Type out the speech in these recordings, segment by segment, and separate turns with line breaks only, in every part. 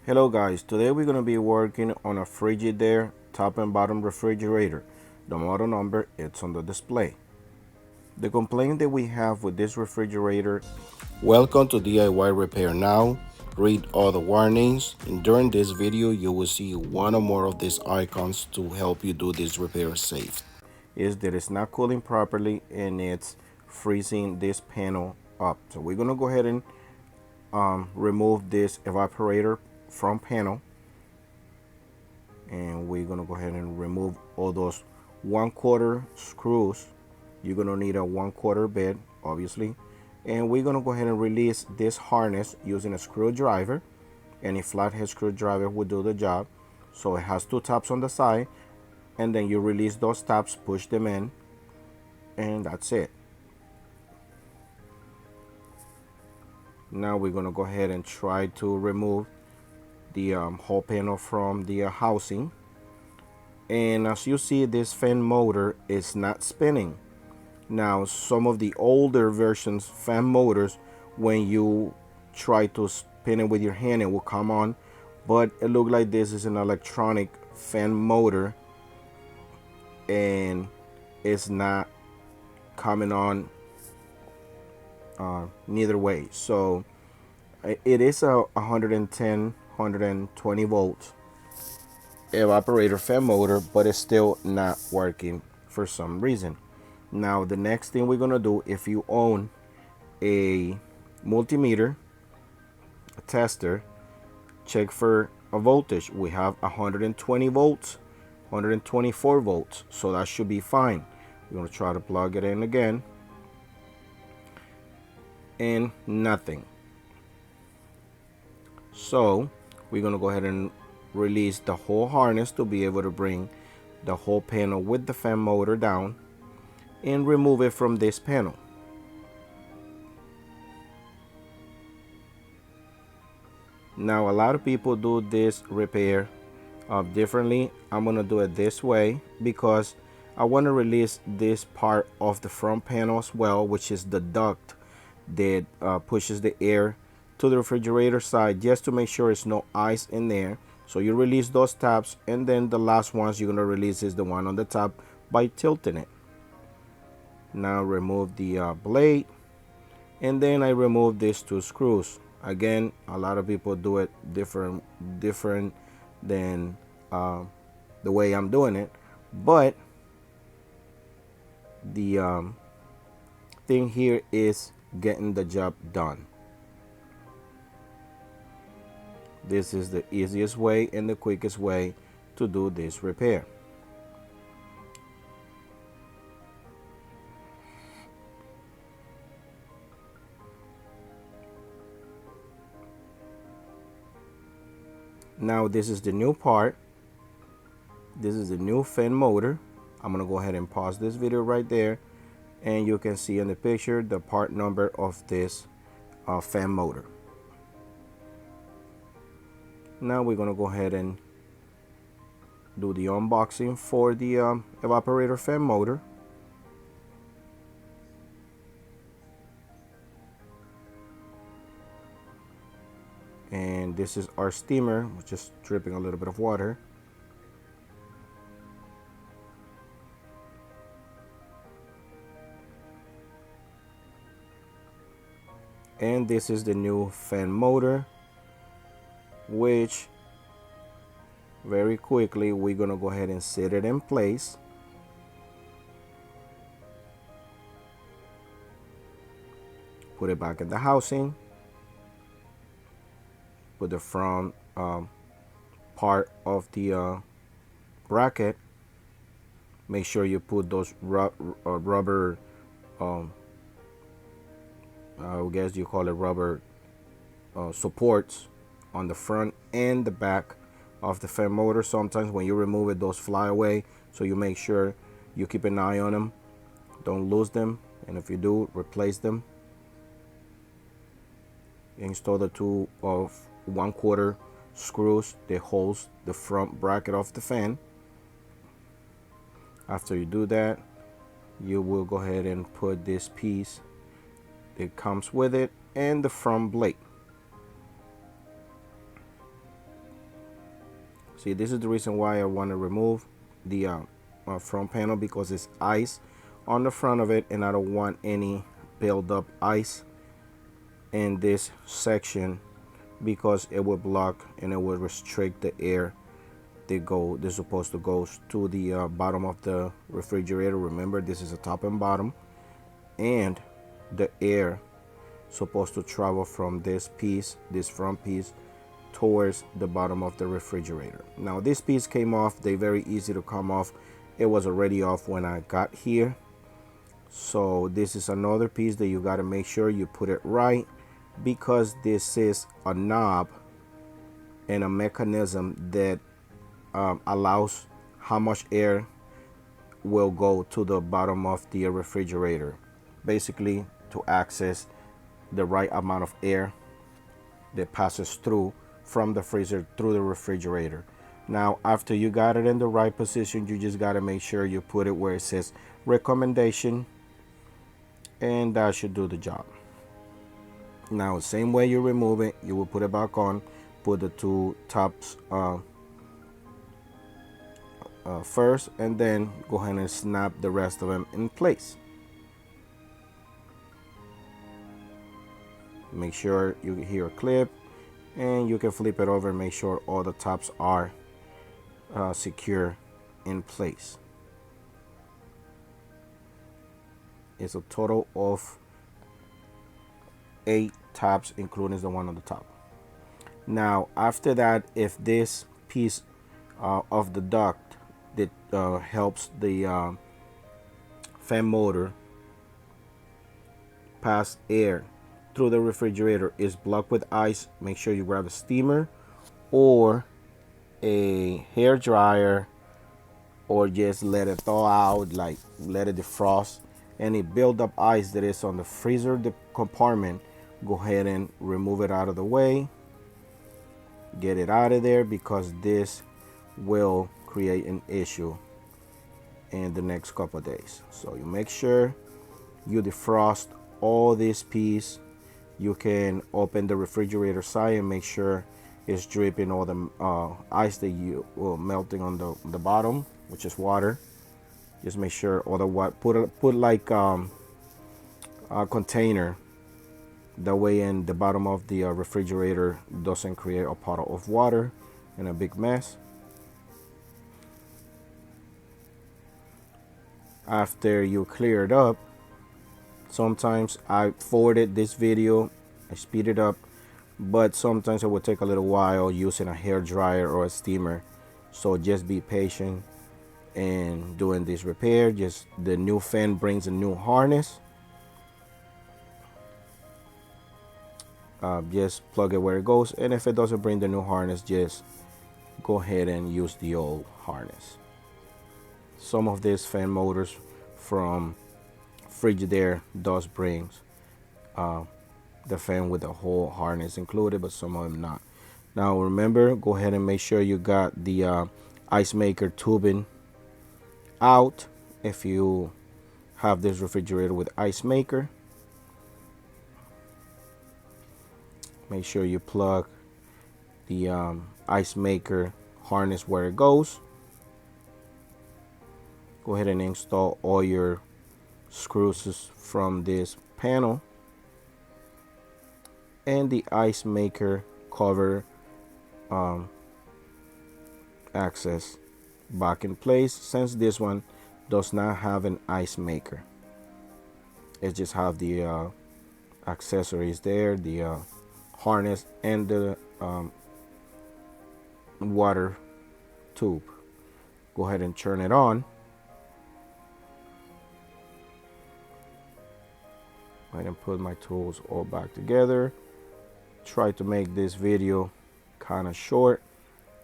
Hello guys, today we're going to be working on a Frigidaire top and bottom refrigerator. The model number it's on the display. The complaint that we have with this refrigerator. Welcome to DIY Repair Now. Read all the warnings, and during this video you will see one or more of these icons to help you do this repair safe. Is that it's not cooling properly and it's freezing this panel up. So we're going to go ahead and remove this evaporator from panel, and we're gonna go ahead and remove all those 1/4 screws. You're gonna need a 1/4 bit, obviously, and we're gonna go ahead and release this harness using a screwdriver. Any flathead screwdriver will do the job. So it has two tabs on the side, and then you release those tabs, push them in, and that's it. Now we're gonna go ahead and try to remove the whole panel from the housing. And as you see, this fan motor is not spinning. Now some of the older versions fan motors, when you try to spin it with your hand, it will come on, but it looks like this is an electronic fan motor and it's not coming on neither way. So it is a 110 120 volts evaporator fan motor, but it's still not working for some reason. Now the next thing we're gonna do, if you own a multimeter, a tester, check for a voltage. We have 120 volts, 124 volts, so that should be fine. We're gonna try to plug it in again, and nothing. So we're gonna go ahead and release the whole harness to be able to bring the whole panel with the fan motor down and remove it from this panel. Now a lot of people do this repair differently. I'm gonna do it this way because I want to release this part of the front panel as well, which is the duct that pushes the air to the refrigerator side, just to make sure there's no ice in there. So you release those tabs, and then the last ones you're gonna release is the one on the top by tilting it. Now remove the blade, and then I remove these two screws. Again, a lot of people do it different than the way I'm doing it, but the thing here is getting the job done. This is the easiest way and the quickest way to do this repair. Now this is the new part. This is the new fan motor. I'm gonna go ahead and pause this video right there, and you can see in the picture the part number of this fan motor. Now we're gonna go ahead and do the unboxing for the evaporator fan motor. And this is our steamer, just dripping a little bit of water. And this is the new fan motor, which very quickly we're gonna go ahead and set it in place. Put it back in the housing. Put the front part of the bracket. Make sure you put those rubber, I guess you call it rubber supports on the front and the back of the fan motor. Sometimes when you remove it, those fly away, so you make sure you keep an eye on them, don't lose them, and if you do, replace them. Install the two of 1/4 screws that holds the front bracket of the fan. After you do that, you will go ahead and put this piece that comes with it and the front blade. See, this is the reason why I want to remove the front panel, because it's ice on the front of it, and I don't want any build up ice in this section, because it will block and it will restrict the air they're supposed to go to the bottom of the refrigerator. Remember, this is a top and bottom, and the air supposed to travel from this front piece towards the bottom of the refrigerator. Now this piece came off. They very easy to come off. It was already off when I got here. So this is another piece that you got to make sure you put it right, because this is a knob and a mechanism that allows how much air will go to the bottom of the refrigerator, basically to access the right amount of air that passes through from the freezer through the refrigerator. Now after you got it in the right position, you just got to make sure you put it where it says recommendation, and that should do the job. Now same way you remove it, you will put it back on, put the two tops first, and then go ahead and snap the rest of them in place. Make sure you hear a clip, and you can flip it over and make sure all the tops are secure in place. It's a total of 8 tops, including the one on the top. Now after that, if this piece of the duct that helps the fan motor pass air through the refrigerator is blocked with ice, make sure you grab a steamer or a hair dryer, or just let it thaw out, like let it defrost. Any build up ice that is on the freezer compartment, go ahead and remove it out of the way, get it out of there, because this will create an issue in the next couple of days. So you make sure you defrost all this piece. You can open the refrigerator side and make sure it's dripping all the ice that you will melting on the bottom, which is water. Just make sure all the what put like a container, that way in the bottom of the refrigerator doesn't create a puddle of water and a big mess. After you clear it up, sometimes I forwarded this video, I speed it up, but sometimes it will take a little while using a hair dryer or a steamer. So just be patient in doing this repair. Just the new fan brings a new harness. Just plug it where it goes, and if it doesn't bring the new harness, just go ahead and use the old harness. Some of these fan motors from Frigidaire does bring the fan with the whole harness included, but some of them not. Now remember, go ahead and make sure you got the ice maker tubing out if you have this refrigerator with ice maker. Make sure you plug the ice maker harness where it goes. Go ahead and install all your screws from this panel, and the ice maker cover access back in place, since this one does not have an ice maker. It just have the accessories there, the harness and the water tube. Go ahead and turn it on. Go ahead and put my tools all back together. Try to make this video kind of short,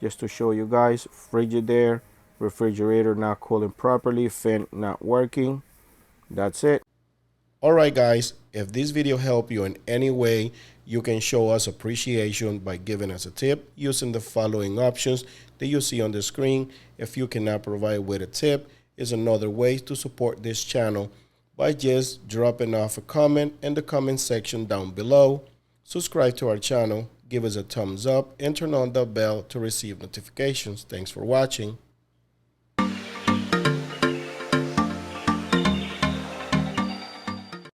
just to show you guys Frigidaire refrigerator not cooling properly, fan not working. That's it. Alright guys, if this video helped you in any way, you can show us appreciation by giving us a tip using the following options that you see on the screen. If you cannot provide with a tip, is another way to support this channel by just dropping off a comment in the comment section down below. Subscribe to our channel give us a thumbs up, and turn on the bell to receive notifications. Thanks for watching.